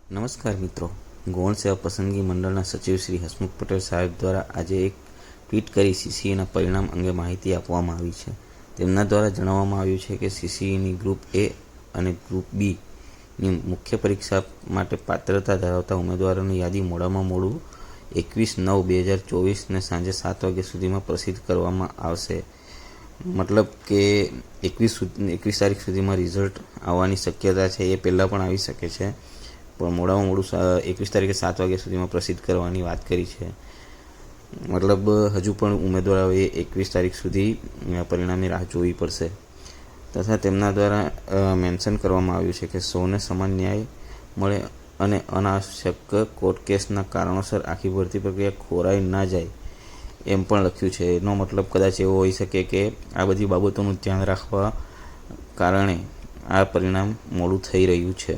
નમસ્કાર મિત્રો, ગૌણ સેવા પસંદગી મંડળના સચિવ શ્રી હસમુખ પટેલ સાહેબ દ્વારા આજે એક ટ્વીટ કરી સીસીઈના પરિણામ અંગે માહિતી આપવામાં આવી છે. તેમના દ્વારા જણાવવામાં આવ્યું છે કે સીસીઈની ગ્રુપ એ અને ગ્રુપ બીની મુખ્ય પરીક્ષા માટે પાત્રતા ધરાવતા ઉમેદવારોની યાદી મોડામાં મોડું 21/9/2024 સાંજે 7 વાગ્યા સુધીમાં પ્રસિદ્ધ કરવામાં આવશે. મતલબ કે 21 તારીખ સુધીમાં રિઝલ્ટ આવવાની શક્યતા છે. એ પહેલાં પણ આવી શકે છે, પણ મોડામાં મોડું 21 તારીખે 7 વાગ્યા સુધીમાં પ્રસિદ્ધ કરવાની વાત કરી છે. મતલબ હજુ પણ ઉમેદવારોએ 21 તારીખ સુધી પરિણામની રાહ જોવી પડશે. તથા તેમના દ્વારા મેન્શન કરવામાં આવ્યું છે કે સૌને સમાન ન્યાય મળે અને અનાવશ્યક કોર્ટ કેસના કારણોસર આખી ભરતી પ્રક્રિયા ખોરાઈ ના જાય એમ પણ લખ્યું છે. એનો મતલબ કદાચ એવો હોઈ શકે કે આ બધી બાબતોનું ધ્યાન રાખવા કારણે આ પરિણામ મોડું થઈ રહ્યું છે.